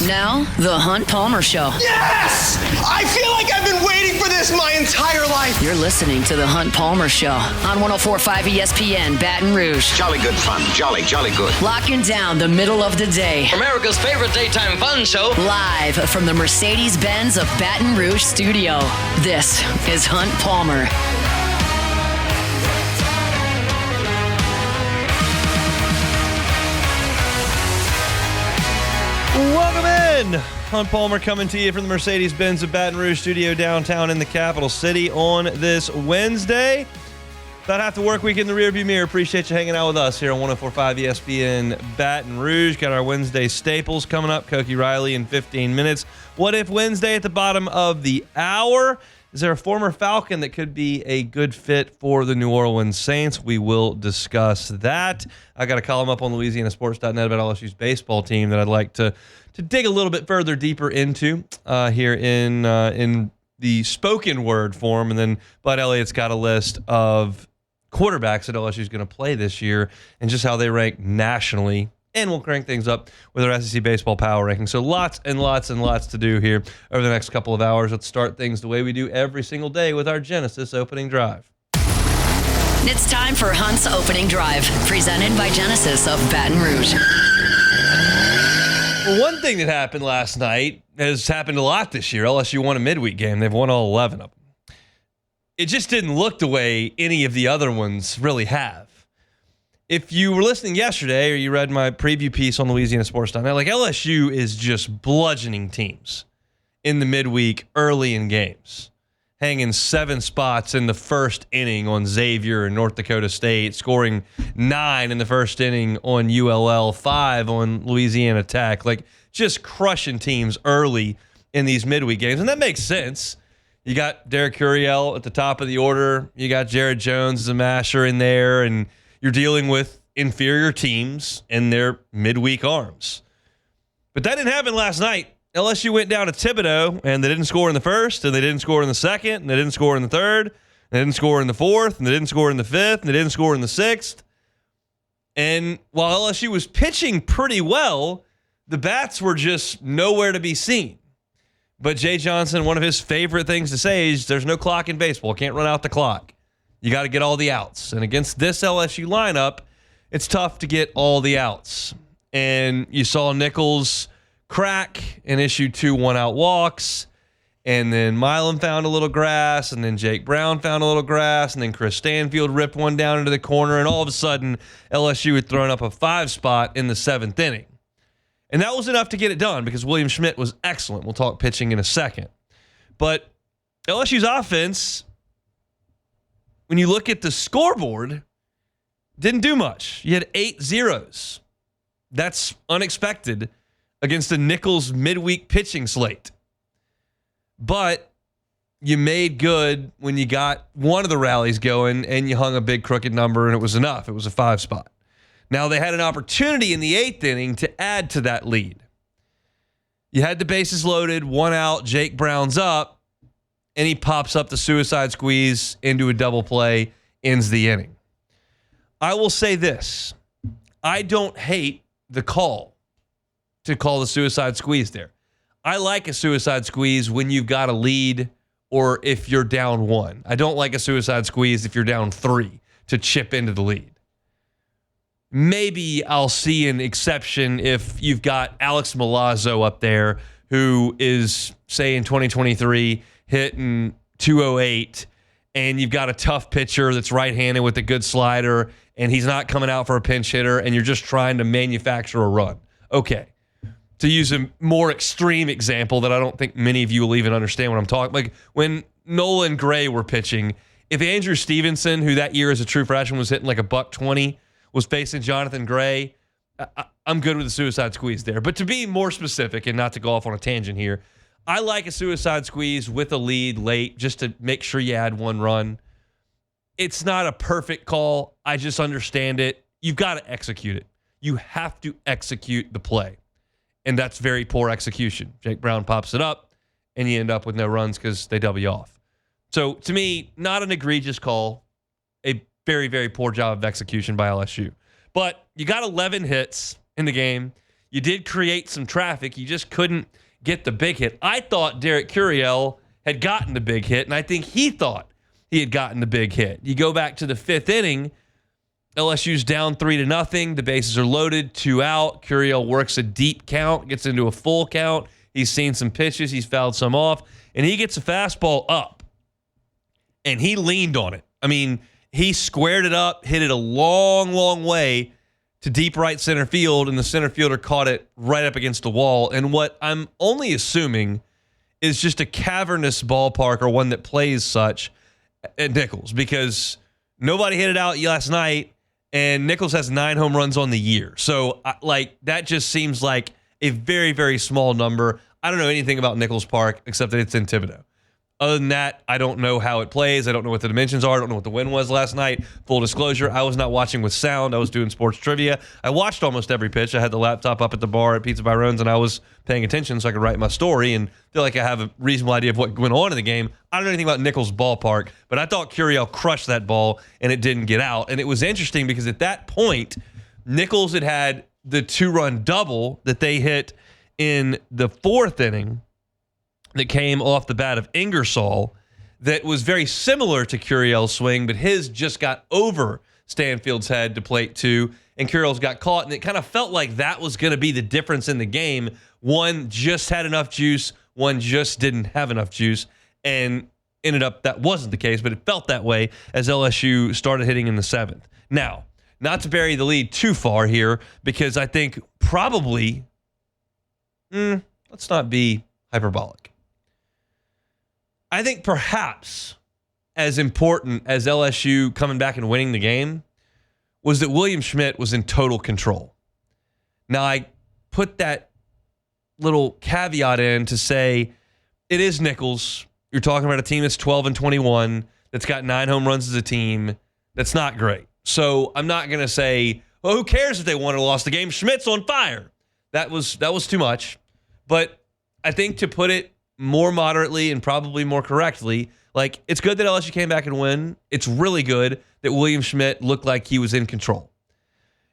Now, The Hunt Palmer Show. Yes! I feel like I've been waiting for this my entire life. You're listening to The Hunt Palmer Show on 104.5 ESPN, Baton Rouge. Jolly good fun. Jolly good. Locking down the middle of the day. America's favorite daytime fun show. Live from the Mercedes-Benz of Baton Rouge studio. This is Hunt Palmer. Welcome in. Hunt Palmer coming to you from the Mercedes-Benz of Baton Rouge studio downtown in the capital city on this Wednesday. About half the work week in the rearview mirror. Appreciate you hanging out with us here on 104.5 ESPN Baton Rouge. Got our Wednesday staples coming up. Koki Riley in 15 minutes. What if Wednesday at the bottom of the hour? Is there a former Falcon that could be a good fit for the New Orleans Saints? We will discuss that. I got a column up on LouisianaSports.net about LSU's baseball team that I'd like to dig a little bit further deeper into here in the spoken word form. And then Bud Elliott's got a list of quarterbacks that LSU is going to play this year and just how they rank nationally. And we'll crank things up with our SEC baseball power ranking. So lots and lots and lots to do here over the next couple of hours. Let's start things the way we do every single day with our Genesis opening drive. It's time for Hunt's opening drive, presented by Genesis of Baton Rouge. Well, one thing that happened last night has happened a lot this year. LSU won a midweek game. They've won all 11 of them. It just didn't look the way any of the other ones really have. If you were listening yesterday or you read my preview piece on LouisianaSports.net, like LSU is just bludgeoning teams in the midweek early in games, hanging 7 spots in the first inning on Xavier and North Dakota State, scoring 9 in the first inning on ULL, 5 on Louisiana Tech, like just crushing teams early in these midweek games. And that makes sense. You got Derek Curiel at the top of the order. You got Jared Jones as a masher in there, and you're dealing with inferior teams and their midweek arms. But that didn't happen last night. LSU went down to Thibodeau, and they didn't score in the first, and they didn't score in the second, and they didn't score in the third, and they didn't score in the fourth, and they didn't score in the fifth, and they didn't score in the sixth. And while LSU was pitching pretty well, the bats were just nowhere to be seen. But Jay Johnson, one of his favorite things to say is there's no clock in baseball. Can't run out the clock. You got to get all the outs. And against this LSU lineup, it's tough to get all the outs. And you saw Nicholls crack and issue 2 1-out walks. And then Milam found a little grass. And then Jake Brown found a little grass. And then Chris Stanfield ripped one down into the corner. And all of a sudden, LSU had thrown up a 5 spot in the 7th inning. And that was enough to get it done because William Schmidt was excellent. We'll talk pitching in a second. But LSU's offense, when you look at the scoreboard, didn't do much. You had 8 zeros. That's unexpected against the Nicholls midweek pitching slate. But you made good when you got one of the rallies going and you hung a big crooked number and it was enough. It was a 5 spot. Now they had an opportunity in the 8th inning to add to that lead. You had the bases loaded, 1 out, Jake Brown's up, and he pops up the suicide squeeze into a double play, ends the inning. I will say this. I don't hate the call to call the suicide squeeze there. I like a suicide squeeze when you've got a lead or if you're down 1. I don't like a suicide squeeze if you're down 3 to chip into the lead. Maybe I'll see an exception if you've got Alex Milazzo up there who is, say, in 2023 hitting 208, and you've got a tough pitcher that's right-handed with a good slider, and he's not coming out for a pinch hitter, and you're just trying to manufacture a run. Okay. To use a more extreme example that I don't think many of you will even understand what I'm talking, like when Nolan Gray were pitching, if Andrew Stevenson, who that year as a true freshman was hitting like a $120, was facing Jonathan Gray, I'm good with the suicide squeeze there. But to be more specific and not to go off on a tangent here, I like a suicide squeeze with a lead late just to make sure you add 1 run. It's not a perfect call. I just understand it. You've got to execute it. You have to execute the play. And that's very poor execution. Jake Brown pops it up, and you end up with no runs because they double you off. So to me, not an egregious call. A very, very poor job of execution by LSU. But you got 11 hits in the game. You did create some traffic. You just couldn't get the big hit. I thought Derek Curiel had gotten the big hit, and I think he thought he had gotten the big hit. You go back to the 5th inning, LSU's down 3-0. The bases are loaded, 2 out. Curiel works a deep count, gets into a full count. He's seen some pitches. He's fouled some off, and he gets a fastball up, and he leaned on it. I mean, he squared it up, hit it a long, long way to deep right center field, and the center fielder caught it right up against the wall. And what I'm only assuming is just a cavernous ballpark or one that plays such at Nicholls, because nobody hit it out last night, and Nicholls has 9 home runs on the year. So, that just seems like a very, very small number. I don't know anything about Nicholls Park except that it's in Thibodaux. Other than that, I don't know how it plays. I don't know what the dimensions are. I don't know what the wind was last night. Full disclosure, I was not watching with sound. I was doing sports trivia. I watched almost every pitch. I had the laptop up at the bar at Pizza Byron's, and I was paying attention so I could write my story and feel like I have a reasonable idea of what went on in the game. I don't know anything about Nicholls Ballpark, but I thought Curiel crushed that ball, and it didn't get out. And it was interesting because at that point, Nicholls had the 2-run double that they hit in the 4th inning that came off the bat of Ingersoll that was very similar to Curiel's swing, but his just got over Stanfield's head to plate 2, and Curiel's got caught, and it kind of felt like that was going to be the difference in the game. One just had enough juice, one just didn't have enough juice, and ended up that wasn't the case, but it felt that way as LSU started hitting in the 7th. Now, not to bury the lead too far here, because I think probably, let's not be hyperbolic. I think perhaps as important as LSU coming back and winning the game was that William Schmidt was in total control. Now, I put that little caveat in to say it is Nicholls. You're talking about a team that's 12-21, that's got 9 home runs as a team. That's not great. So I'm not going to say, well, who cares if they won or lost the game? Schmidt's on fire. That was too much. But I think to put it more moderately and probably more correctly, it's good that LSU came back and win. It's really good that William Schmidt looked like he was in control.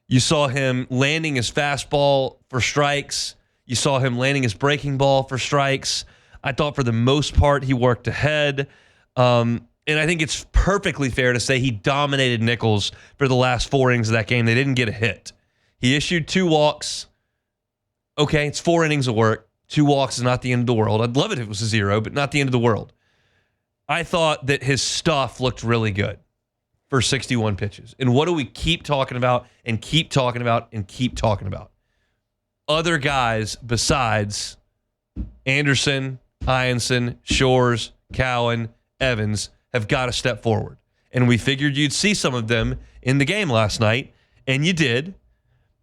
You saw him landing his fastball for strikes. You saw him landing his breaking ball for strikes. I thought for the most part he worked ahead. And I think it's perfectly fair to say he dominated Nicholls for the last 4 innings of that game. They didn't get a hit. He issued 2 walks. Okay, it's 4 innings of work. 2 walks is not the end of the world. I'd love it if it was a 0, but not the end of the world. I thought that his stuff looked really good for 61 pitches. And what do we keep talking about and keep talking about and keep talking about? Other guys besides Anderson, Hyenson, Shores, Cowan, Evans have got to step forward. And we figured you'd see some of them in the game last night, and you did.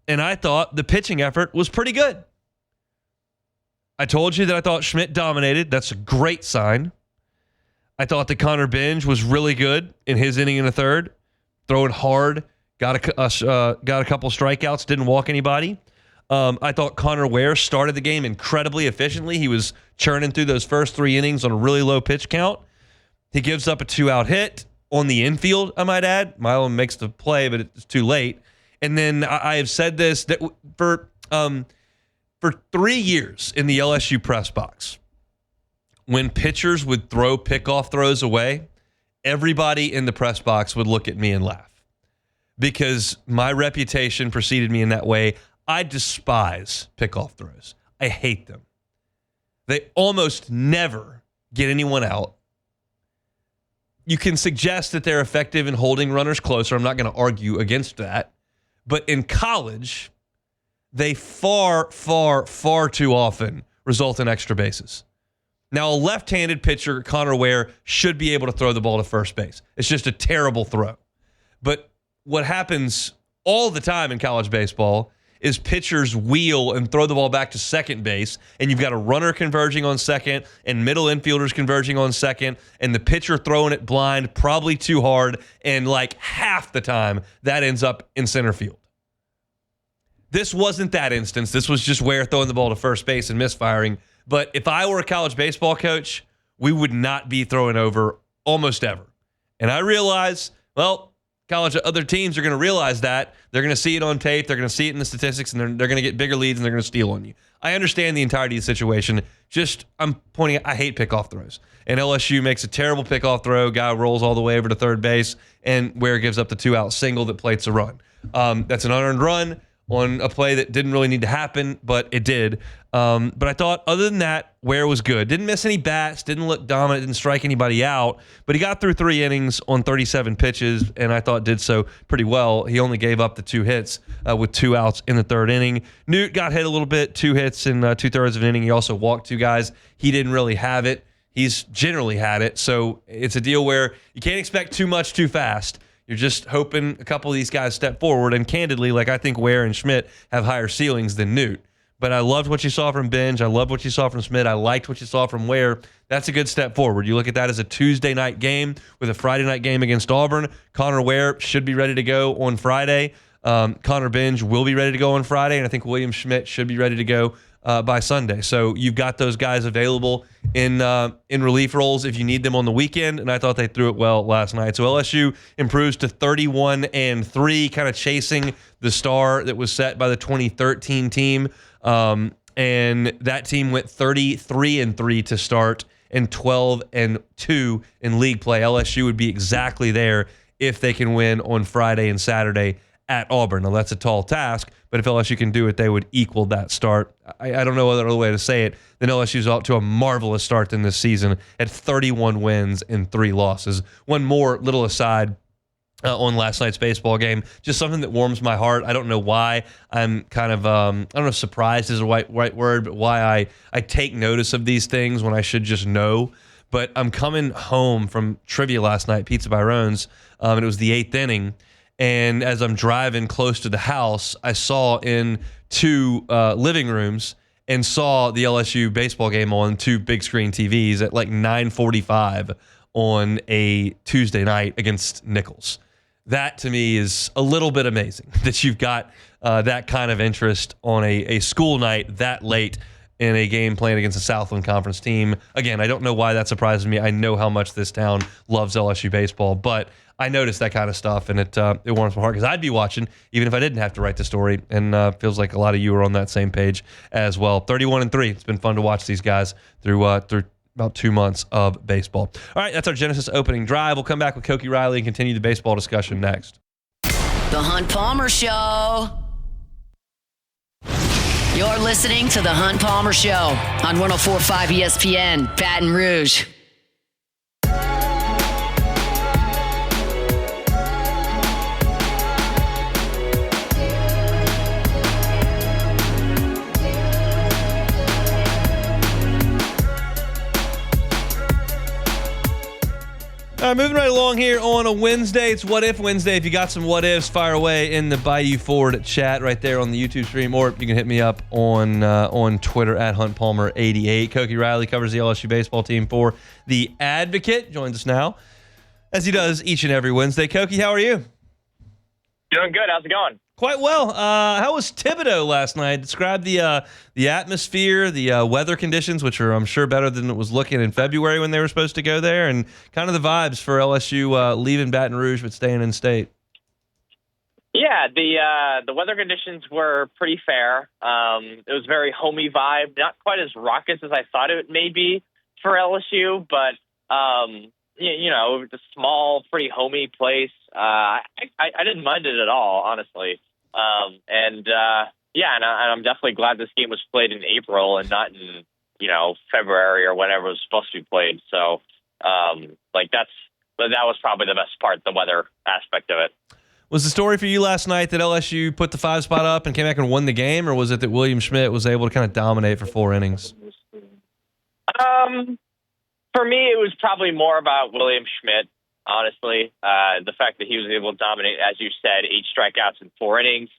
And I thought the pitching effort was pretty good. I told you that I thought Schmidt dominated. That's a great sign. I thought that Connor Binge was really good in his inning in the 3rd, throwing hard, got a couple strikeouts, didn't walk anybody. I thought Connor Ware started the game incredibly efficiently. He was churning through those first 3 innings on a really low pitch count. He gives up a 2-out hit on the infield, I might add. Milo makes the play, but it's too late. And then I have said this, that for 3 years in the LSU press box, when pitchers would throw pickoff throws away, everybody in the press box would look at me and laugh because my reputation preceded me in that way. I despise pickoff throws. I hate them. They almost never get anyone out. You can suggest that they're effective in holding runners closer. I'm not going to argue against that. But in college, they far, far, far too often result in extra bases. Now, a left-handed pitcher, Connor Ware, should be able to throw the ball to first base. It's just a terrible throw. But what happens all the time in college baseball is pitchers wheel and throw the ball back to second base, and you've got a runner converging on second and middle infielders converging on second, and the pitcher throwing it blind, probably too hard, and half the time that ends up in center field. This wasn't that instance. This was just Ware throwing the ball to first base and misfiring. But if I were a college baseball coach, we would not be throwing over almost ever. And I realize, college other teams are going to realize that. They're going to see it on tape. They're going to see it in the statistics, and they're going to get bigger leads, and they're going to steal on you. I understand the entirety of the situation. Just I'm pointing out, I hate pickoff throws. And LSU makes a terrible pickoff throw. Guy rolls all the way over to third base, and Ware gives up the 2-out single that plates a run. That's an unearned run on a play that didn't really need to happen, but it did. But I thought other than that, Ware was good. Didn't miss any bats, didn't look dominant, didn't strike anybody out, but he got through 3 innings on 37 pitches, and I thought did so pretty well. He only gave up the 2 hits with 2 outs in the 3rd inning. Newt got hit a little bit, 2 hits in 2/3 of an inning. He also walked 2 guys. He didn't really have it. He's generally had it, so it's a deal where you can't expect too much too fast. You're just hoping a couple of these guys step forward. And candidly, I think Ware and Schmidt have higher ceilings than Newt. But I loved what you saw from Binge. I loved what you saw from Schmidt. I liked what you saw from Ware. That's a good step forward. You look at that as a Tuesday night game with a Friday night game against Auburn. Connor Ware should be ready to go on Friday. Connor Binge will be ready to go on Friday. And I think William Schmidt should be ready to go by Sunday. So you've got those guys available in relief roles if you need them on the weekend, and I thought they threw it well last night. So LSU improves to 31-3, kind of chasing the star that was set by the 2013 team. And that team went 33-3 to start and 12-2 in league play. LSU would be exactly there if they can win on Friday and Saturday at Auburn. Now, that's a tall task, but if LSU can do it, they would equal that start. I don't know other way to say it than LSU's off to a marvelous start in this season at 31 wins and 3 losses. One more little aside on last night's baseball game, just something that warms my heart. I don't know why. I'm kind of, I don't know if surprised is the right word, but why I take notice of these things when I should just know. But I'm coming home from trivia last night, Pizza by Roan's, and it was the 8th inning. And as I'm driving close to the house, I saw in 2 living rooms and saw the LSU baseball game on 2 big screen TVs at 9:45 on a Tuesday night against Nicholls. That to me is a little bit amazing that you've got that kind of interest on a school night that late in a game playing against a Southland Conference team. Again, I don't know why that surprises me. I know how much this town loves LSU baseball, but I noticed that kind of stuff, and it warms my heart because I'd be watching even if I didn't have to write the story, and feels like a lot of you are on that same page as well. 31-3. It's been fun to watch these guys through about 2 months of baseball. All right, that's our Genesis opening drive. We'll come back with Koki Riley and continue the baseball discussion next. The Hunt Palmer Show. You're listening to The Hunt Palmer Show on 104.5 ESPN, Baton Rouge. All right, moving right along here on a Wednesday. It's What If Wednesday. If you got some what ifs, fire away in the Bayou Ford chat right there on the YouTube stream, or you can hit me up on Twitter at HuntPalmer88. Koki Riley covers the LSU baseball team for The Advocate. Joins us now, as he does each and every Wednesday. Koki, how are you? Doing good. How's it going? Quite well. How was Thibodeau last night? Describe the atmosphere, the weather conditions, which are, I'm sure, better than it was looking in February when they were supposed to go there, and kind of the vibes for LSU leaving Baton Rouge but staying in state. Yeah, the weather conditions were pretty fair. It was very homey vibe, not quite as raucous as I thought it may be for LSU, but it's a small, pretty homey place. I didn't mind it at all, honestly. And I'm definitely glad this game was played in April and not in, February or whenever it was supposed to be played. So, that was probably the best part, the weather aspect of it. Was the story for you last night that LSU put the 5 spot up and came back and won the game, or was it that William Schmidt was able to kind of dominate for 4 innings? For me, it was probably more about William Schmidt. Honestly, the fact that he was able to dominate, as you said, 8 strikeouts in 4 innings.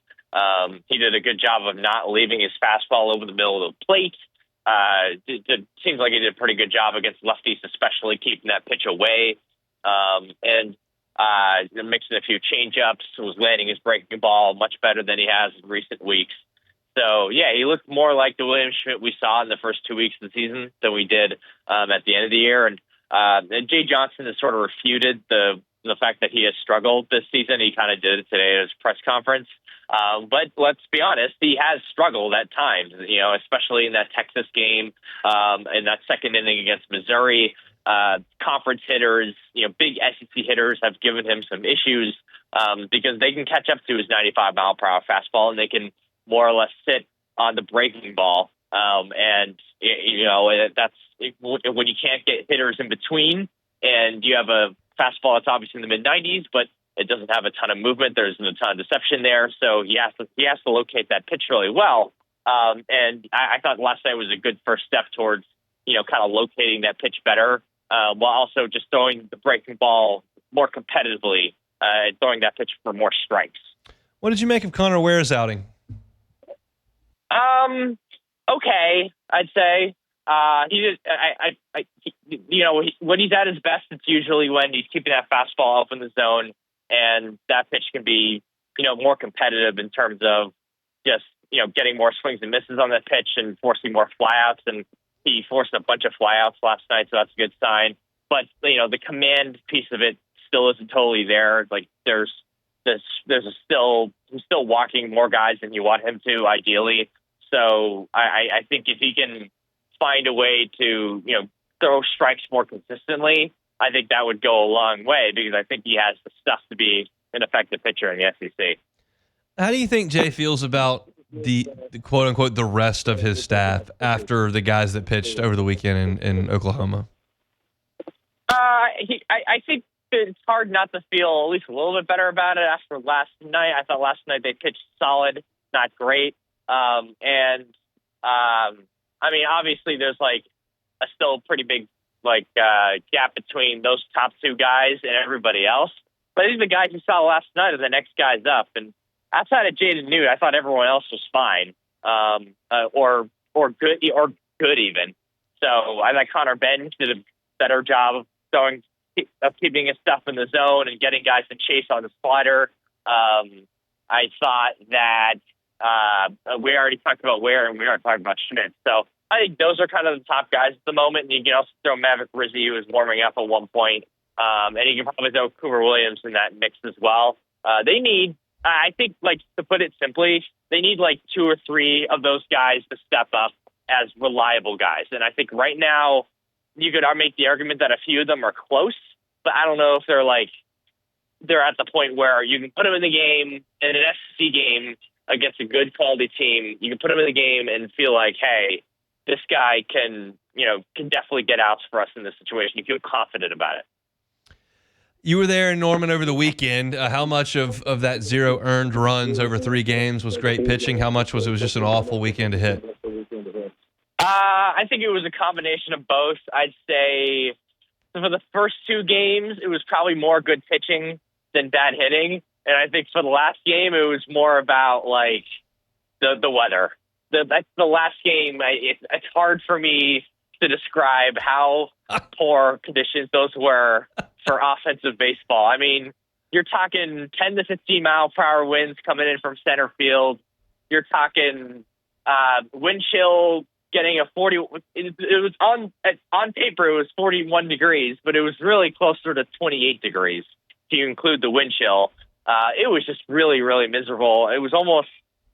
He did a good job of not leaving his fastball over the middle of the plate. It seems like he did a pretty good job against lefties, especially keeping that pitch away. And mixing a few changeups, was landing his breaking ball much better than he has in recent weeks. So, yeah, he looked more like the William Schmidt we saw in the first 2 weeks of the season than we did at the end of the year. And Jay Johnson has sort of refuted the the fact that he has struggled this season. He kind of did it today at his press conference. But let's be honest, he has struggled at times, especially in that Texas game, in that second inning against Missouri. Conference hitters, big SEC hitters have given him some issues because they can catch up to his 95-mile-per-hour fastball, and they can more or less sit on the breaking ball. That's when you can't get hitters in between, and you have a fastball that's obviously in the mid-90s, but it doesn't have a ton of movement. There's a ton of deception there, so he has to locate that pitch really well. And I thought last night was a good first step towards kind of locating that pitch better, while also just throwing the breaking ball more competitively, throwing that pitch for more strikes. What did you make of Connor Ware's outing? Okay, I'd say. When he's at his best, it's usually when he's keeping that fastball up in the zone, and that pitch can be, more competitive in terms of just, getting more swings and misses on that pitch and forcing more flyouts. And he forced a bunch of flyouts last night, so that's a good sign. But, the command piece of it still isn't totally there. Like he's still walking more guys than you want him to, ideally. So I think if he can find a way to, throw strikes more consistently, I think that would go a long way, because I think he has the stuff to be an effective pitcher in the SEC. How do you think Jay feels about the quote unquote the rest of his staff after the guys that pitched over the weekend in Oklahoma? I think it's hard not to feel at least a little bit better about it after last night. I thought last night they pitched solid, not great. Obviously there's a still pretty big gap between those top two guys and everybody else. But I think the guys you saw last night are the next guys up. And outside of Jaden Newt, I thought everyone else was fine, or good even. So I thought Connor Benn did a better job of keeping his stuff in the zone and getting guys to chase on the slider. I thought that we already talked about Ware, and we already talked about Schmidt. So I think those are kind of the top guys at the moment. And you can also throw Maverick Rizzi, who was warming up at one point. And you can probably throw Cooper Williams in that mix as well. They need, I think, to put it simply, they need 2 or 3 of those guys to step up as reliable guys. And I think right now you could make the argument that a few of them are close, but I don't know if they're at the point where you can put them in the game, in an SEC game against a good quality team. You can put them in the game and feel like, hey, this guy can definitely get outs for us in this situation. You feel confident about it. You were there in Norman over the weekend. How much of that 0 earned runs over 3 games was great pitching? How much was just an awful weekend to hit? I think it was a combination of both. I'd say for the first 2 games, it was probably more good pitching than bad hitting. And I think for the last game, it was more about the weather. That's the last game. It's hard for me to describe how poor conditions those were for offensive baseball. I mean, you're talking 10 to 15 mile-per-hour winds coming in from center field. You're talking wind chill getting a 40. It was on paper, it was 41 degrees, but it was really closer to 28 degrees if you include the wind chill. It was just really, really miserable. It was almost,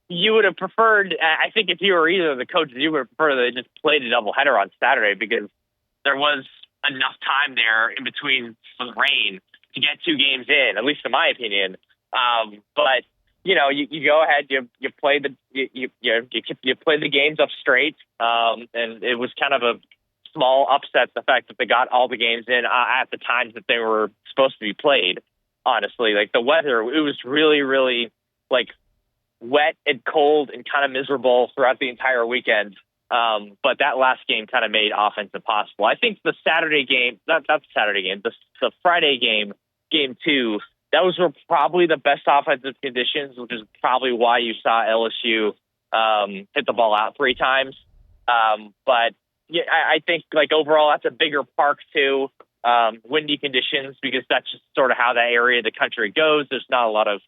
you would have preferred, I think if you were either of the coaches, you would have preferred they just played a doubleheader on Saturday, because there was enough time there in between the rain to get 2 games in, at least in my opinion. But you go ahead, you play you play the games up straight, and it was kind of a small upset, the fact that they got all the games in at the times that they were supposed to be played. Honestly, the weather, it was really, really wet and cold and kind of miserable throughout the entire weekend. But that last game kind of made offense impossible. I think the Saturday game, not the Saturday game, the Friday game, game 2, those were probably the best offensive conditions, which is probably why you saw LSU hit the ball out 3 times. But yeah, I think overall that's a bigger park too. Windy conditions, because that's just sort of how that area of the country goes. There's not a lot of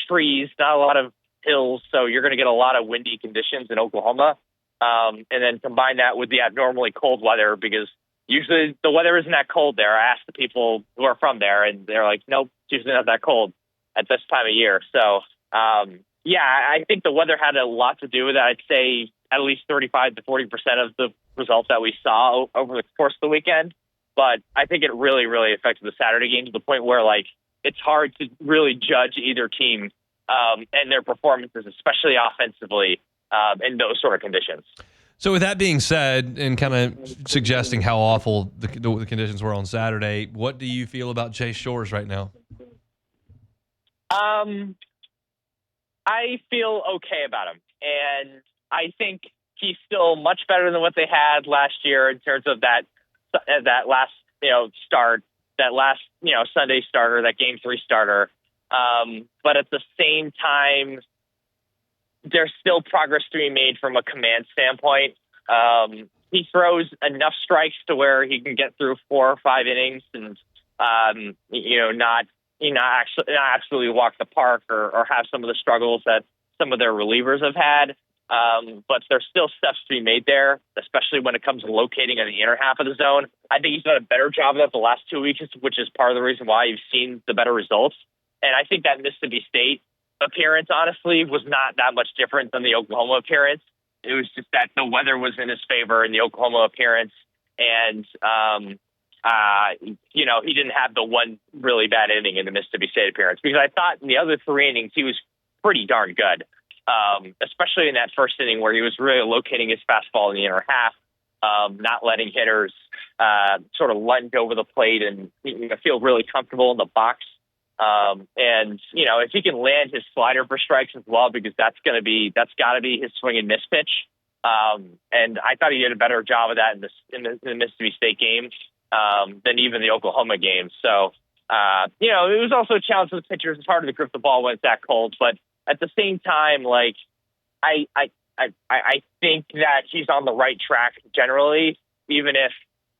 trees, not a lot of hills, so you're going to get a lot of windy conditions in Oklahoma. And then combine that with the abnormally cold weather, because usually the weather isn't that cold there. I asked the people who are from there, and they're like, nope, it's usually not that cold at this time of year. So, I think the weather had a lot to do with it. I'd say at least 35 to 40% of the results that we saw over the course of the weekend. But I think it really, really affected the Saturday game to the point where, like, it's hard to really judge either team and their performances, especially offensively, in those sort of conditions. So with that being said, and kind of suggesting how awful the conditions were on Saturday, what do you feel about Jay Shores right now? I feel okay about him, and I think he's still much better than what they had last year in terms of that last start, that last Sunday starter, that Game 3 starter. But at the same time, there's still progress to be made from a command standpoint. He throws enough strikes to where he can get through 4 or 5 innings and not absolutely walk the park or have some of the struggles that some of their relievers have had. But there's still steps to be made there, especially when it comes to locating in the inner half of the zone. I think he's done a better job of that the last 2 weeks, which is part of the reason why you've seen the better results. And I think that Mississippi State appearance, honestly, was not that much different than the Oklahoma appearance. It was just that the weather was in his favor in the Oklahoma appearance. And, he didn't have the one really bad inning in the Mississippi State appearance, because I thought in the other 3 innings he was pretty darn good, especially in that first inning where he was really locating his fastball in the inner half, not letting hitters sort of lunge over the plate and feel really comfortable in the box. If he can land his slider for strikes as well, because that's got to be his swing and miss pitch. And I thought he did a better job of that in the Mississippi State game than even the Oklahoma game. So, it was also a challenge for the pitchers. It's hard to grip the ball when it's that cold, but at the same time, like, I think that he's on the right track generally, even if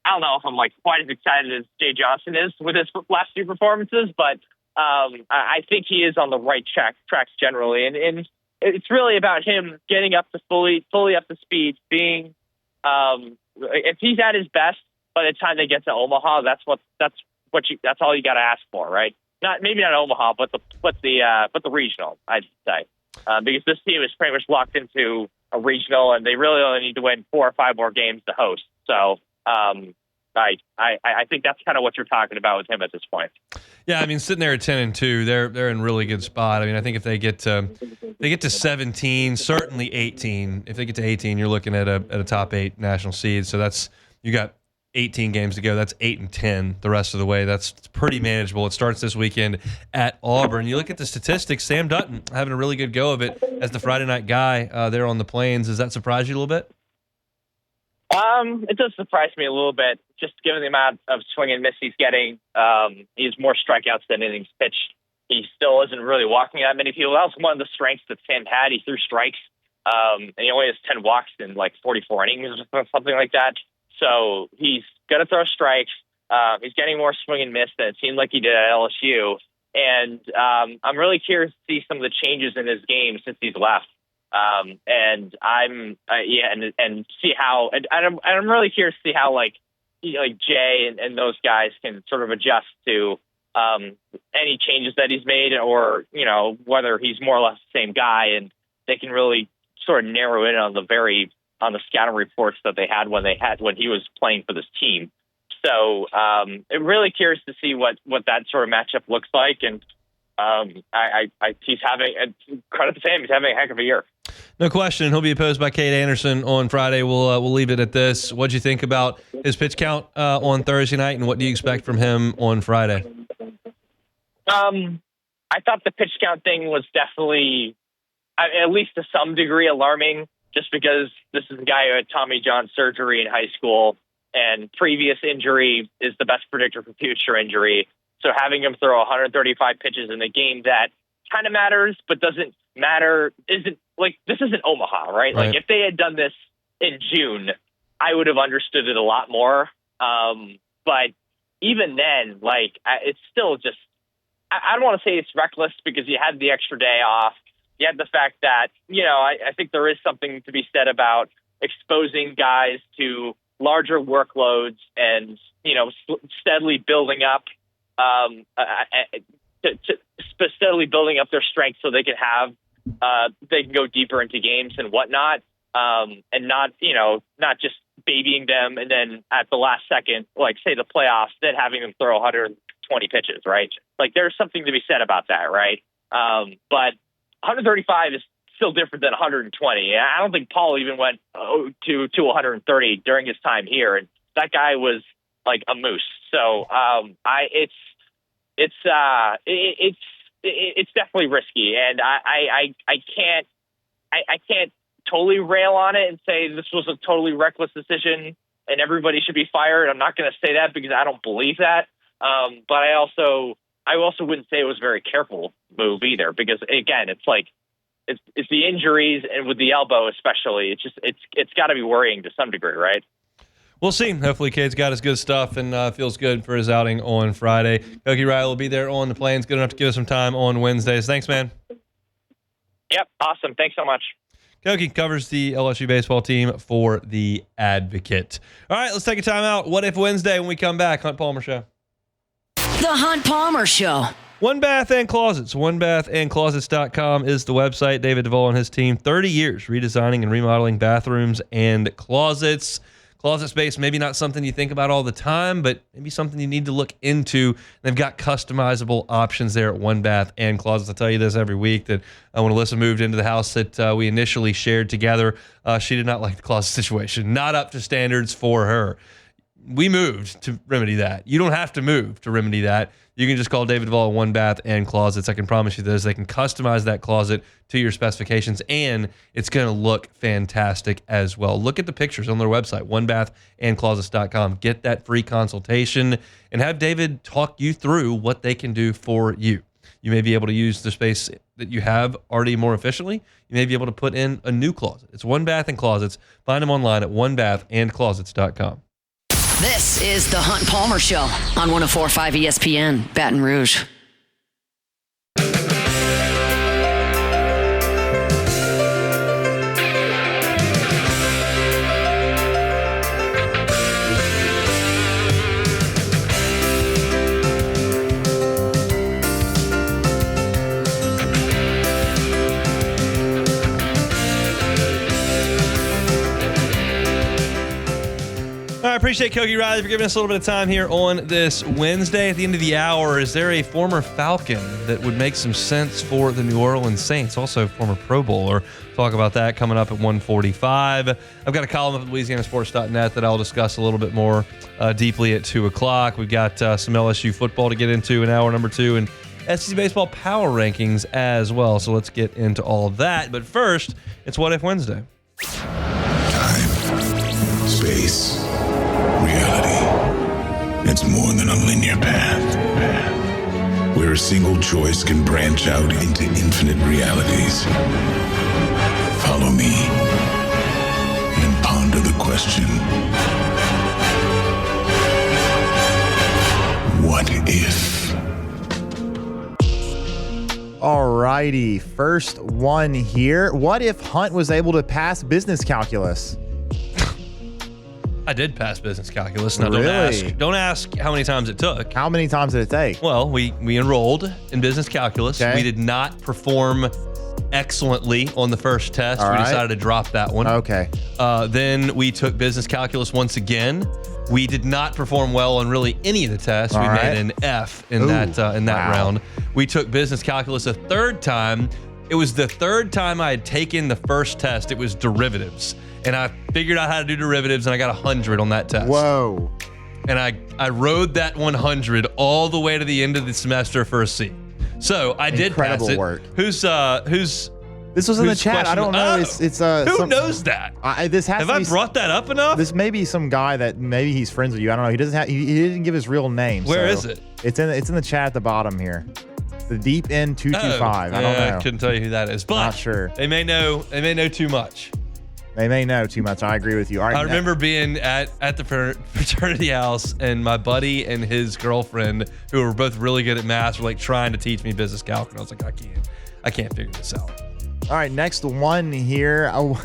I don't know if I'm like quite as excited as Jay Johnson is with his last 2 performances, but I think he is on the right tracks generally, and it's really about him getting up to fully up to speed. Being if he's at his best by the time they get to Omaha, that's all you got to ask for, right? Maybe not Omaha, but the regional, I'd say, because this team is pretty much locked into a regional, and they really only need to win 4 or 5 more games to host. So. I think that's kind of what you're talking about with him at this point. Yeah, I mean, sitting there at 10-2, they're in really good spot. I mean, I think if they get to 17, certainly 18. If they get to 18, you're looking at a top 8 national seed. So you got 18 games to go. That's 8-10 the rest of the way. That's pretty manageable. It starts this weekend at Auburn. You look at the statistics. Sam Dutton having a really good go of it as the Friday night guy there on the Plains. Does that surprise you a little bit? It does surprise me a little bit, just given the amount of swing and miss he's getting. He has more strikeouts than innings pitched. He still isn't really walking that many people. That was one of the strengths that Sam had. He threw strikes, and he only has 10 walks in like 44 innings or something like that. So he's going to throw strikes. He's getting more swing and miss than it seemed like he did at LSU. And I'm really curious to see some of the changes in his game since he's left. And see how, and I'm really curious to see how like Jay and those guys can sort of adjust to any changes that he's made, or whether he's more or less the same guy, and they can really sort of narrow in on the scouting reports that they had when he was playing for this team. So I'm really curious to see what that sort of matchup looks like, and he's having credit to Sam. He's having a heck of a year. No question. He'll be opposed by Cade Anderson on Friday. We'll leave it at this. What'd you think about his pitch count on Thursday night, and what do you expect from him on Friday? I thought the pitch count thing was definitely, at least to some degree, alarming, just because this is a guy who had Tommy John surgery in high school, and previous injury is the best predictor for future injury. So having him throw 135 pitches in a game that kind of matters, but doesn't matter, isn't like, this isn't Omaha, right? Like, if they had done this in June, I would have understood it a lot more. But even then, like, it's still just, I don't want to say it's reckless, because you had the extra day off. You had the fact that, I think there is something to be said about exposing guys to larger workloads and, steadily building up, steadily building up their strength so they can go deeper into games and whatnot, and not just babying them and then at the last second, like say the playoffs, then having them throw 120 pitches, right? Like there's something to be said about that, right? But 135 is still different than 120. I don't think Paul even went to 130 during his time here, and that guy was like a moose. So it's definitely risky, and I can't totally rail on it and say this was a totally reckless decision and everybody should be fired. I'm not going to say that because I don't believe that. But I also wouldn't say it was a very careful move either, because again, it's like it's the injuries, and with the elbow especially, it's got to be worrying to some degree, right? We'll see. Hopefully, Cade's got his good stuff and feels good for his outing on Friday. Koki Riley will be there on the Plains, good enough to give us some time on Wednesdays. Thanks, man. Yep, awesome. Thanks so much. Koki covers the LSU baseball team for The Advocate. All right, let's take a time out. What If Wednesday when we come back? Hunt Palmer Show. The Hunt Palmer Show. One Bath and Closets. OneBathAndClosets.com is the website. David Duvall and his team, 30 years redesigning and remodeling bathrooms and closets. Closet space, maybe not something you think about all the time, but maybe something you need to look into. They've got customizable options there at One Bath and Closets. I tell you this every week that when Alyssa moved into the house that we initially shared together, she did not like the closet situation. Not up to standards for her. We moved to remedy that. You don't have to move to remedy that. You can just call David Duvall at One Bath and Closets. I can promise you this. They can customize that closet to your specifications, and it's going to look fantastic as well. Look at the pictures on their website, onebathandclosets.com. Get that free consultation and have David talk you through what they can do for you. You may be able to use the space that you have already more efficiently. You may be able to put in a new closet. It's One Bath and Closets. Find them online at onebathandclosets.com. This is the Hunt Palmer Show on 104.5 ESPN, Baton Rouge. I appreciate Koki Riley for giving us a little bit of time here on this Wednesday. At the end of the hour, is there a former Falcon that would make some sense for the New Orleans Saints? Also, former Pro Bowler. Talk about that coming up at 1:45. I've got a column up at LouisianaSports.net that I'll discuss a little bit more deeply at 2 o'clock. We've got some LSU football to get into in hour number 2 and SEC baseball power rankings as well. So let's get into all of that. But first, it's What If Wednesday. Time, space, reality. It's more than a linear path. Where a single choice can branch out into infinite realities. Follow me and ponder the question. What if? Alrighty, first one here. What if Hunt was able to pass business calculus? I did pass business calculus. Now, Really? don't ask how many times it took. How many times did it take? Well, we enrolled in business calculus. Okay. We did not perform excellently on the first test. All We right. decided to drop that one. Okay. Then we took business calculus once again. We did not perform well on really any of the tests. All we right. made an F in Ooh, that wow. round. We took business calculus a third time. It was the third time I had taken the first test. It was derivatives. And I figured out how to do derivatives, and I got 100 on that test. Whoa. And I rode that 100 all the way to the end of the semester for a C. So I did pass Incredible it. work. Who's This was in the whose chat. I question- don't know. Oh, It's who knows that? This has Have to I be brought that up enough? This may be some guy that maybe he's friends with you. I don't know. He doesn't have. He didn't give his real name. Where so is it? It's in the chat at the bottom here. The Deep End 225. I don't know. I couldn't tell you who that is, but Not sure. They may know too much. They may know too much. I agree with you. All right. I remember being at the fraternity house, and my buddy and his girlfriend, who were both really good at math, were like trying to teach me business calc, and I was like, I can't figure this out. All right, next one here. Oh,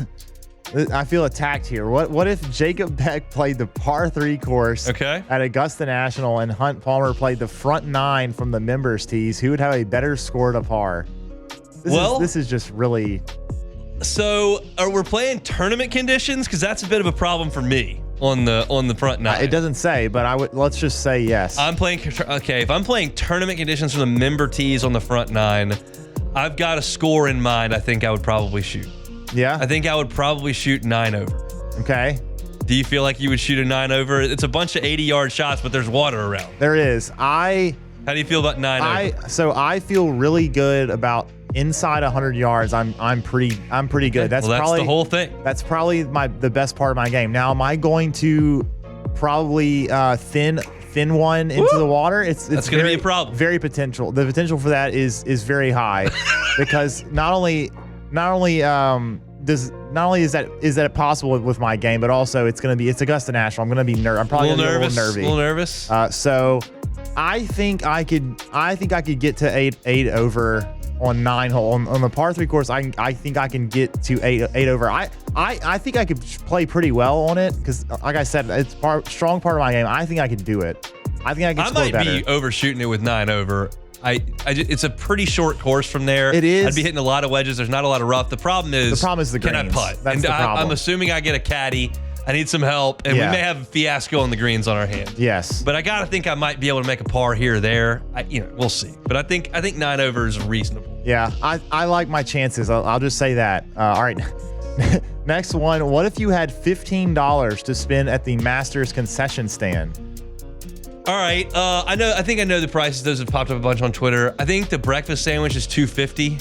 I feel attacked here. What if Jacob Beck played the par 3 course at Augusta National and Hunt Palmer played the front 9 from the members tees? Who would have a better score to par? This is just really. So are we playing tournament conditions? Because that's a bit of a problem for me on the front 9. It doesn't say, but let's just say yes. I'm playing. Okay, if I'm playing tournament conditions from the member tees on the front 9, I've got a score in mind. I think I would probably shoot. Yeah? I think I would probably shoot 9 over. Okay. Do you feel like you would shoot a 9 over? It's a bunch of 80-yard shots, but there's water around. There is. How do you feel about 9 over? So I feel really good about inside 100 yards. I'm pretty good. That's probably the whole thing. That's probably the best part of my game. Now, am I going to probably thin one into the water? It's going to be a problem. Very potential. The potential for that is very high because not only is that possible with my game, but also it's Augusta National. I'm going to be I'm probably going to be a little nervous. So I think I could get to eight over on 9 hole on the par 3 course. I think I can get to eight over. I think I could play pretty well on it because, like I said, it's strong part of my game. I think I could do it. I think I can score better. I might be overshooting it with 9 over. It's a pretty short course from there. It is. I'd be hitting a lot of wedges. There's not a lot of rough. The problem is the greens. Can I putt? That's the problem. I'm assuming I get a caddy. I need some help, and we may have a fiasco on the greens on our hands. Yes. But I gotta think I might be able to make a par here or there. We'll see. But I think 9 over is reasonable. Yeah, I like my chances. I'll just say that. All right. Next one. What if you had $15 to spend at the Masters concession stand? All right. I think I know the prices. Those have popped up a bunch on Twitter. I think the breakfast sandwich is $2.50.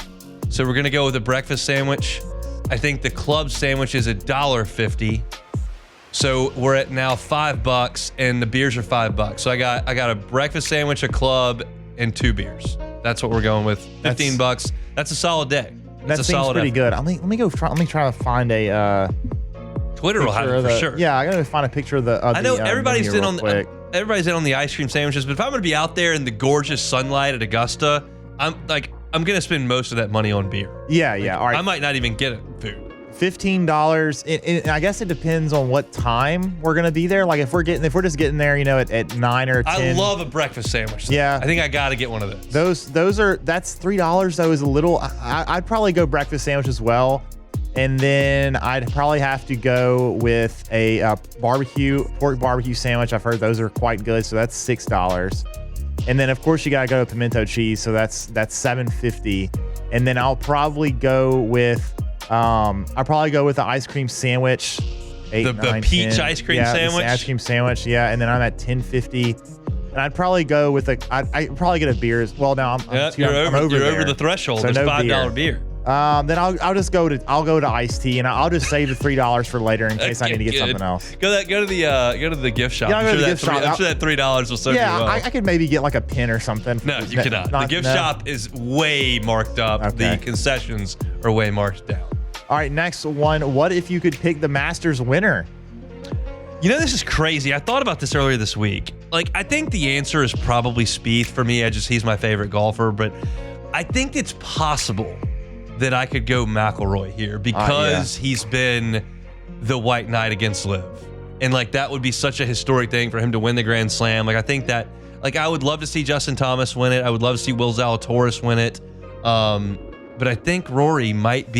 So we're gonna go with the breakfast sandwich. I think the club sandwich is $1.50. So we're at now $5, and the beers are $5. So I got a breakfast sandwich, a club, and 2 beers. That's what we're going with. $15. That's a solid day. That seems pretty good. Let me try to find a Twitter will have it for sure. Yeah, I gotta find a picture of the. I know everybody's in on the ice cream sandwiches, but if I'm gonna be out there in the gorgeous sunlight at Augusta, I'm gonna spend most of that money on beer. Yeah. All right. I might not even get food. $15. I guess it depends on what time we're gonna be there. Like if we're just getting there, at 9 or 10. I love a breakfast sandwich. Yeah, I think I got to get one of those. That's $3 though. Is a little. I'd probably go breakfast sandwich as well, and then I'd probably have to go with a pork barbecue sandwich. I've heard those are quite good, so that's $6. And then of course you gotta go to pimento cheese, so that's $7.50. And then I'll probably go with. I'll probably go with the ice cream sandwich. The peach ice cream sandwich? Ice cream sandwich, yeah. And then I'm at $10.50. And I'd probably go with I'd probably get a beer as well. Now you're over the threshold. So there's $5 beer. Then I'll go to iced tea, and I'll just save the $3 for later in case I need to get something else. Go to the gift shop. I'm sure that $3 will serve you well. I could maybe get like a pin or something. No, you cannot. The gift shop is way marked up. Okay. The concessions are way marked down. All right, next one. What if you could pick the Masters winner? This is crazy. I thought about this earlier this week. I think the answer is probably Spieth for me. He's my favorite golfer, but I think it's possible that I could go McIlroy here because he's been the white knight against Liv. And that would be such a historic thing for him to win the Grand Slam. I think that I would love to see Justin Thomas win it. I would love to see Will Zalatoris win it. But I think Rory might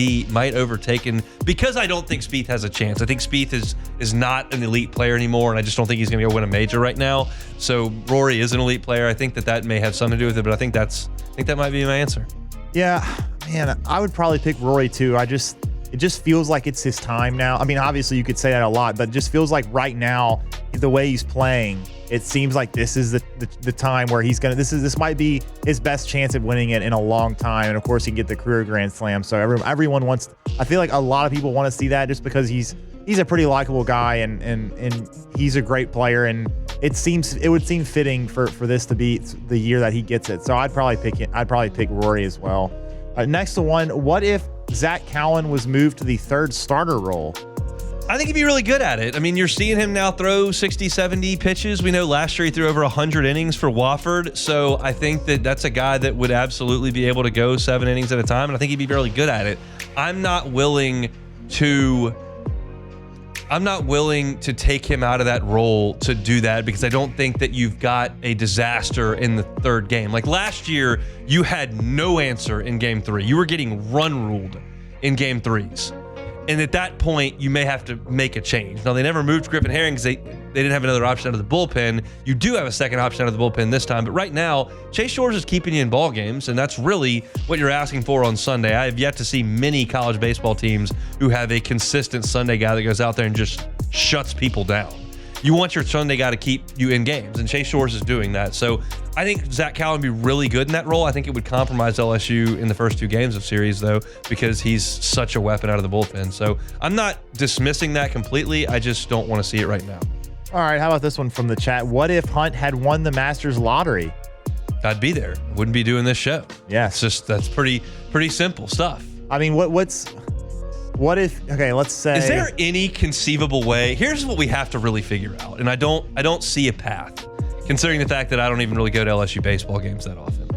overtake him because I don't think Spieth has a chance. I think Spieth is not an elite player anymore, and I just don't think he's going to go win a major right now. So Rory is an elite player. I think that may have something to do with it, but I think that might be my answer. Yeah, man, I would probably pick Rory too. It just feels like it's his time now. I mean, obviously you could say that a lot, but it just feels like right now, the way he's playing, it seems like this is the time where he's gonna. This might be his best chance at winning it in a long time, and of course he can get the career Grand Slam. So everyone wants. I feel like a lot of people want to see that just because he's a pretty likable guy and he's a great player, and it would seem fitting for this to be the year that he gets it. So I'd probably pick Rory as well. Next one. What if Zach Cowan was moved to the third starter role? I think he'd be really good at it. I mean, you're seeing him now throw 60, 70 pitches. We know last year he threw over 100 innings for Wofford. So I think that's a guy that would absolutely be able to go 7 innings at a time. And I think he'd be really good at it. I'm not willing to I'm not willing to take him out of that role to do that because I don't think that you've got a disaster in the third game. Like last year, you had no answer in game 3. You were getting run ruled in game 3s. And at that point, you may have to make a change. Now, they never moved Griffin Herring because they didn't have another option out of the bullpen. You do have a second option out of the bullpen this time. But right now, Chase Shores is keeping you in ball games, and that's really what you're asking for on Sunday. I have yet to see many college baseball teams who have a consistent Sunday guy that goes out there and just shuts people down. You want your Sunday guy to keep you in games, and Chase Shores is doing that. So I think Zach Callen would be really good in that role. I think it would compromise LSU in the first 2 games of series, though, because he's such a weapon out of the bullpen. So I'm not dismissing that completely. I just don't want to see it right now. All right, how about this one from the chat? What if Hunt had won the Masters lottery? I'd be there. Wouldn't be doing this show. Yes. That's pretty simple stuff. I mean, what if, okay, let's say. Is there any conceivable way? Here's what we have to really figure out. And I don't see a path, considering the fact that I don't even really go to LSU baseball games that often.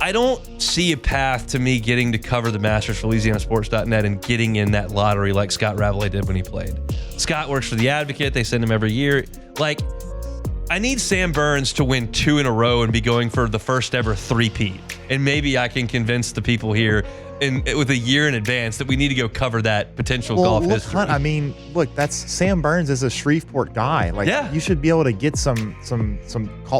I don't see a path to me getting to cover the Masters for LouisianaSports.net and getting in that lottery like Scott Ravelay did when he played. Scott works for The Advocate. They send him every year. Like, I need Sam Burns to win 2 in a row and be going for the first ever 3-peat. And maybe I can convince the people here with a year in advance that we need to go cover that potential golf history. Hunt, I mean, look, that's Sam Burns is a Shreveport guy. Like, you should be able to get some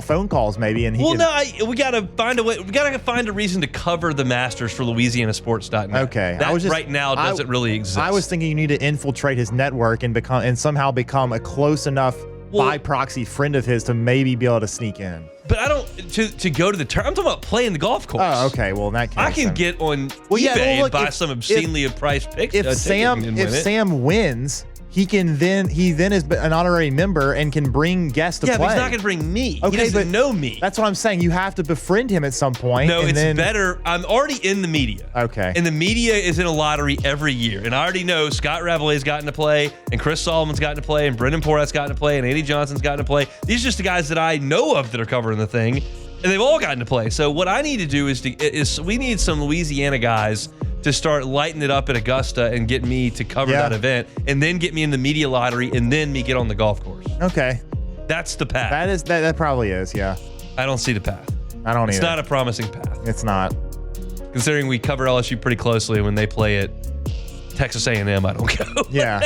phone calls maybe. And we gotta find a way. We gotta find a reason to cover the Masters for LouisianaSports.net. Okay, that right now doesn't really exist. I was thinking you need to infiltrate his network and somehow become a close enough by proxy friend of his to maybe be able to sneak in. But I don't to go to the turn. I'm talking about playing the golf course. Oh, okay. Well, in that case, I can get on eBay and buy some obscenely priced picks. If Sam wins, he then is an honorary member and can bring guests to play. Yeah, but he's not going to bring me. Okay, he doesn't know me. That's what I'm saying. You have to befriend him at some point. No, it's better. I'm already in the media. Okay. And the media is in a lottery every year. And I already know Scott Ravelay's gotten to play, and Chris Solomon's gotten to play, and Brendan Porat's gotten to play, and Andy Johnson's gotten to play. These are just the guys that I know of that are covering the thing, and they've all gotten to play. So what I need to do is we need some Louisiana guys to start lighting it up at Augusta and get me to cover that event, and then get me in the media lottery, and then me get on the golf course. Okay. That's the path. That probably is, yeah. I don't see the path. I don't either. It's not a promising path. It's not. Considering we cover LSU pretty closely when they play at Texas A&M, I don't go. Yeah.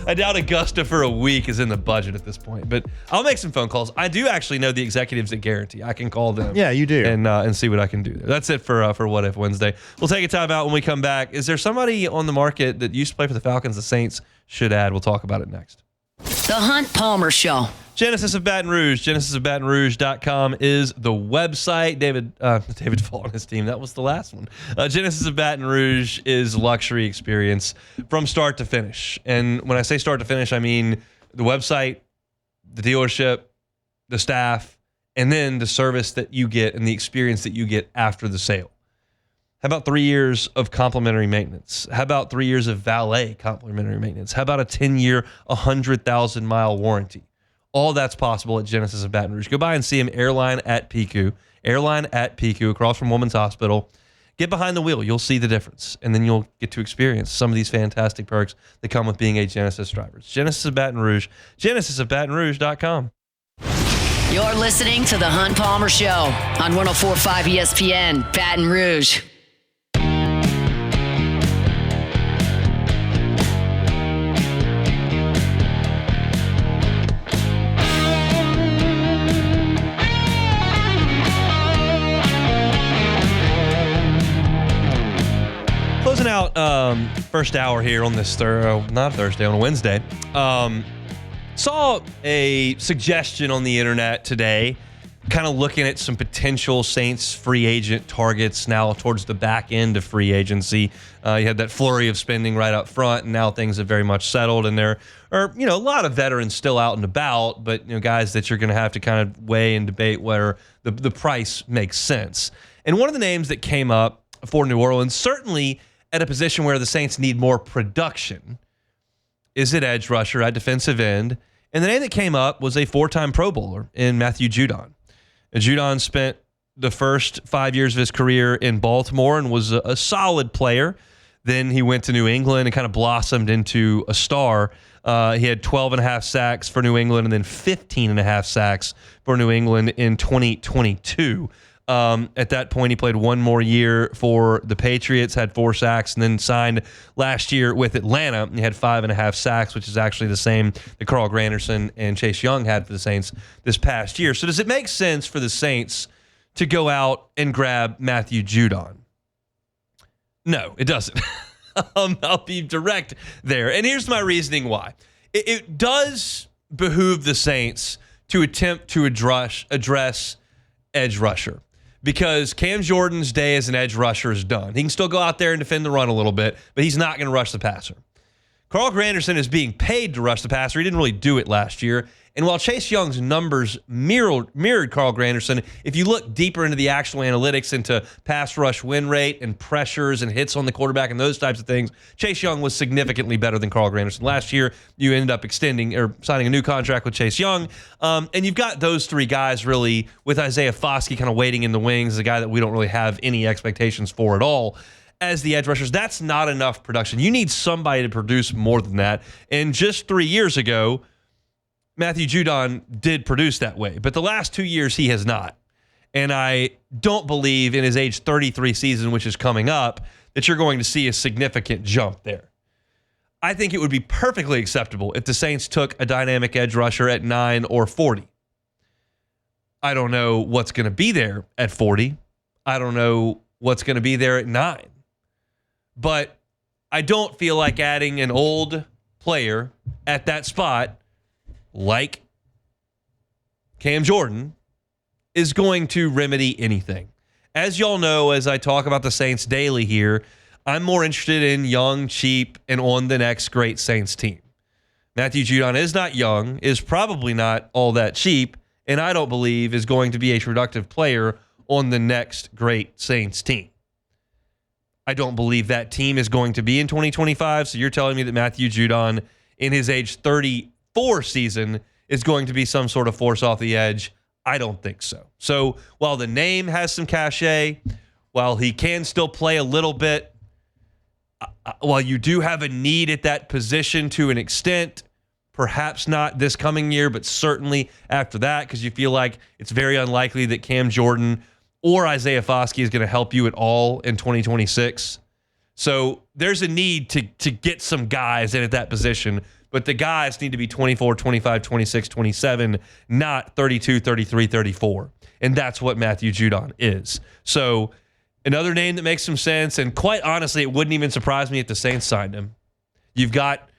I doubt Augusta for a week is in the budget at this point. But I'll make some phone calls. I do actually know the executives at Guarantee. I can call them. Yeah, you do. And see what I can do there. That's it for What If Wednesday. We'll take a time out when we come back. Is there somebody on the market that used to play for the Falcons the Saints should add? We'll talk about it next. The Hunt Palmer Show. Genesis of Baton Rouge. GenesisofBatonRouge.com is the website. David Fall on his team. That was the last one. Genesis of Baton Rouge is luxury experience from start to finish. And when I say start to finish, I mean the website, the dealership, the staff, and then the service that you get and the experience that you get after the sale. How about 3 years of complimentary maintenance? How about 3 years of valet complimentary maintenance? How about a 10-year, 100,000-mile warranty? All that's possible at Genesis of Baton Rouge. Go by and see him, Airline at PQ across from Women's Hospital. Get behind the wheel. You'll see the difference, and then you'll get to experience some of these fantastic perks that come with being a Genesis driver. Genesis of Baton Rouge, GenesisofBatonRouge.com. You're listening to The Hunt Palmer Show on 104.5 ESPN, Baton Rouge. Closing out first hour here on this on Wednesday. Saw a suggestion on the internet today, kind of looking at some potential Saints free agent targets now towards the back end of free agency. You had that flurry of spending right up front, and now things have very much settled, and there are a lot of veterans still out and about, but guys that you're going to have to kind of weigh and debate where the price makes sense. And one of the names that came up for New Orleans, certainly at a position where the Saints need more production, is at edge rusher, at defensive end. And the name that came up was a 4-time Pro Bowler in Matthew Judon. And Judon spent the first 5 years of his career in Baltimore and was a solid player Then he went to New England and kind of blossomed into a star. He had 12.5 sacks for New England and then 15.5 sacks for New England in 2022. At that point, he played one more year for the Patriots, had 4 sacks, and then signed last year with Atlanta. He had 5.5 sacks, which is actually the same that Carl Granderson and Chase Young had for the Saints this past year. So does it make sense for the Saints to go out and grab Matthew Judon? No, it doesn't. I'll be direct there. And here's my reasoning why. It does behoove the Saints to attempt to address edge rusher, because Cam Jordan's day as an edge rusher is done. He can still go out there and defend the run a little bit, but he's not going to rush the passer. Carl Granderson is being paid to rush the passer. He didn't really do it last year. And while Chase Young's numbers mirrored Carl Granderson, if you look deeper into the actual analytics, into pass rush win rate and pressures and hits on the quarterback and those types of things, Chase Young was significantly better than Carl Granderson. Last year, you ended up extending or signing a new contract with Chase Young. And you've got those 3 guys really, with Isaiah Foskey kind of waiting in the wings, a guy that we don't really have any expectations for at all, as the edge rushers. That's not enough production. You need somebody to produce more than that. And just 3 years ago, Matthew Judon did produce that way, but the last 2 years he has not. And I don't believe in his age 33 season, which is coming up, that you're going to see a significant jump there. I think it would be perfectly acceptable if the Saints took a dynamic edge rusher at 9 or 40. I don't know what's going to be there at 40. I don't know what's going to be there at 9. But I don't feel like adding an old player at that spot, like Cam Jordan, is going to remedy anything. As y'all know, as I talk about the Saints daily here, I'm more interested in young, cheap, and on the next great Saints team. Matthew Judon is not young, is probably not all that cheap, and I don't believe is going to be a productive player on the next great Saints team. I don't believe that team is going to be in 2025, so you're telling me that Matthew Judon, in his age 34 season, is going to be some sort of force off the edge? I don't think so. So while the name has some cachet, while he can still play a little bit, while you do have a need at that position to an extent, perhaps not this coming year, but certainly after that, because you feel like it's very unlikely that Cam Jordan or Isaiah Foskey is going to help you at all in 2026. So there's a need to get some guys in at that position, but the guys need to be 24, 25, 26, 27, not 32, 33, 34. And that's what Matthew Judon is. So another name that makes some sense, and quite honestly, it wouldn't even surprise me if the Saints signed him. You've got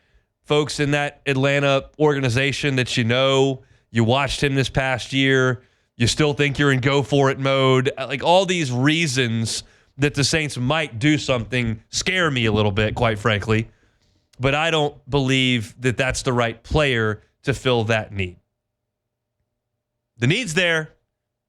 folks in that Atlanta organization that you watched him this past year, you still think you're in go-for-it mode. Like, all these reasons that the Saints might do something scare me a little bit, quite frankly. But I don't believe that that's the right player to fill that need. The need's there,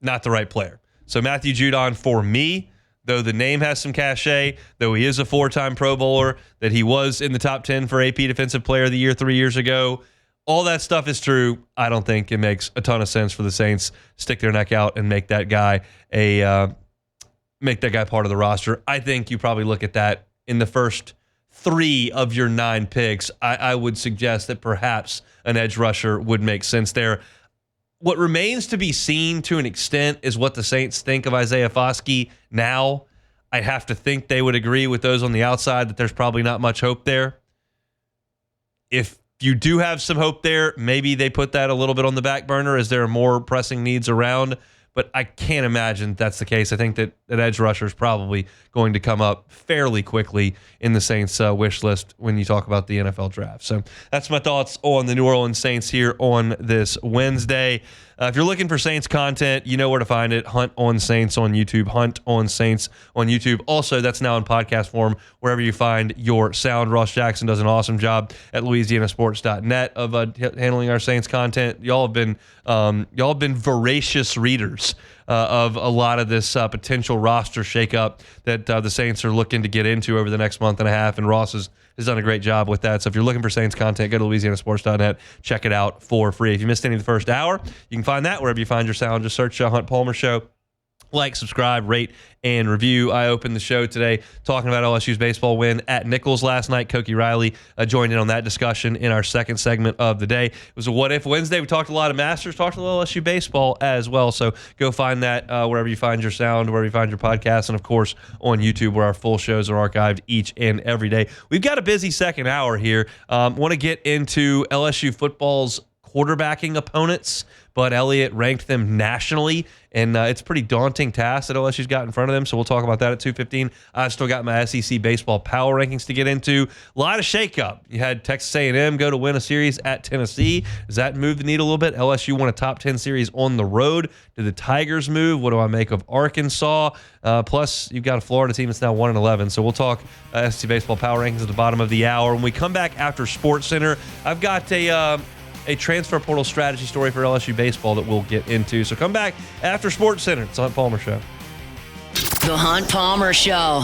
not the right player. So Matthew Judon, for me, though the name has some cachet, though he is a 4-time Pro Bowler, that he was in the top 10 for AP Defensive Player of the Year 3 years ago, all that stuff is true. I don't think it makes a ton of sense for the Saints to stick their neck out and make that guy part of the roster. I think you probably look at that in the first 3 of your 9 picks. I would suggest that perhaps an edge rusher would make sense there. What remains to be seen to an extent is what the Saints think of Isaiah Foskey now. I have to think they would agree with those on the outside that there's probably not much hope there. If you do have some hope there, maybe they put that a little bit on the back burner as there are more pressing needs around. But I can't imagine that's the case. I think that an edge rusher is probably going to come up fairly quickly in the Saints wish list when you talk about the NFL draft. So that's my thoughts on the New Orleans Saints here on this Wednesday. If you're looking for Saints content, you know where to find it. Hunt on Saints on YouTube. Hunt on Saints on YouTube. Also, that's now in podcast form wherever you find your sound. Ross Jackson does an awesome job at LouisianaSports.net of handling our Saints content. Y'all have been voracious readers of a lot of this potential roster shakeup that the Saints are looking to get into over the next month and a half, and Ross has done a great job with that. So if you're looking for Saints content, go to LouisianaSports.net. Check it out for free. If you missed any of the first hour, you can find that wherever you find your sound. Just search Hunt Palmer Show Like, subscribe, rate, and review. I opened the show today talking about LSU's baseball win at Nicholls last night. Koki Riley joined in on that discussion in our second segment of the day. It was a What If Wednesday. We talked a lot of Masters, talked a little LSU baseball as well. So go find that wherever you find your sound, wherever you find your podcast, and of course on YouTube where our full shows are archived each and every day. We've got a busy second hour here. Want to get into LSU football's quarterbacking opponents, but Elliott ranked them nationally, and it's a pretty daunting task that LSU's got in front of them, so we'll talk about that at 2:15. I've still got my SEC baseball power rankings to get into. A lot of shakeup. You had Texas A&M go to win a series at Tennessee. Does that move the needle a little bit? LSU won a top 10 series on the road. Did the Tigers move? What do I make of Arkansas? Plus, you've got a Florida team that's now 1-11, so we'll talk SEC baseball power rankings at the bottom of the hour. When we come back after SportsCenter, I've got a transfer portal strategy story for LSU baseball that we'll get into. So come back after SportsCenter. It's the Hunt Palmer Show. The Hunt Palmer Show.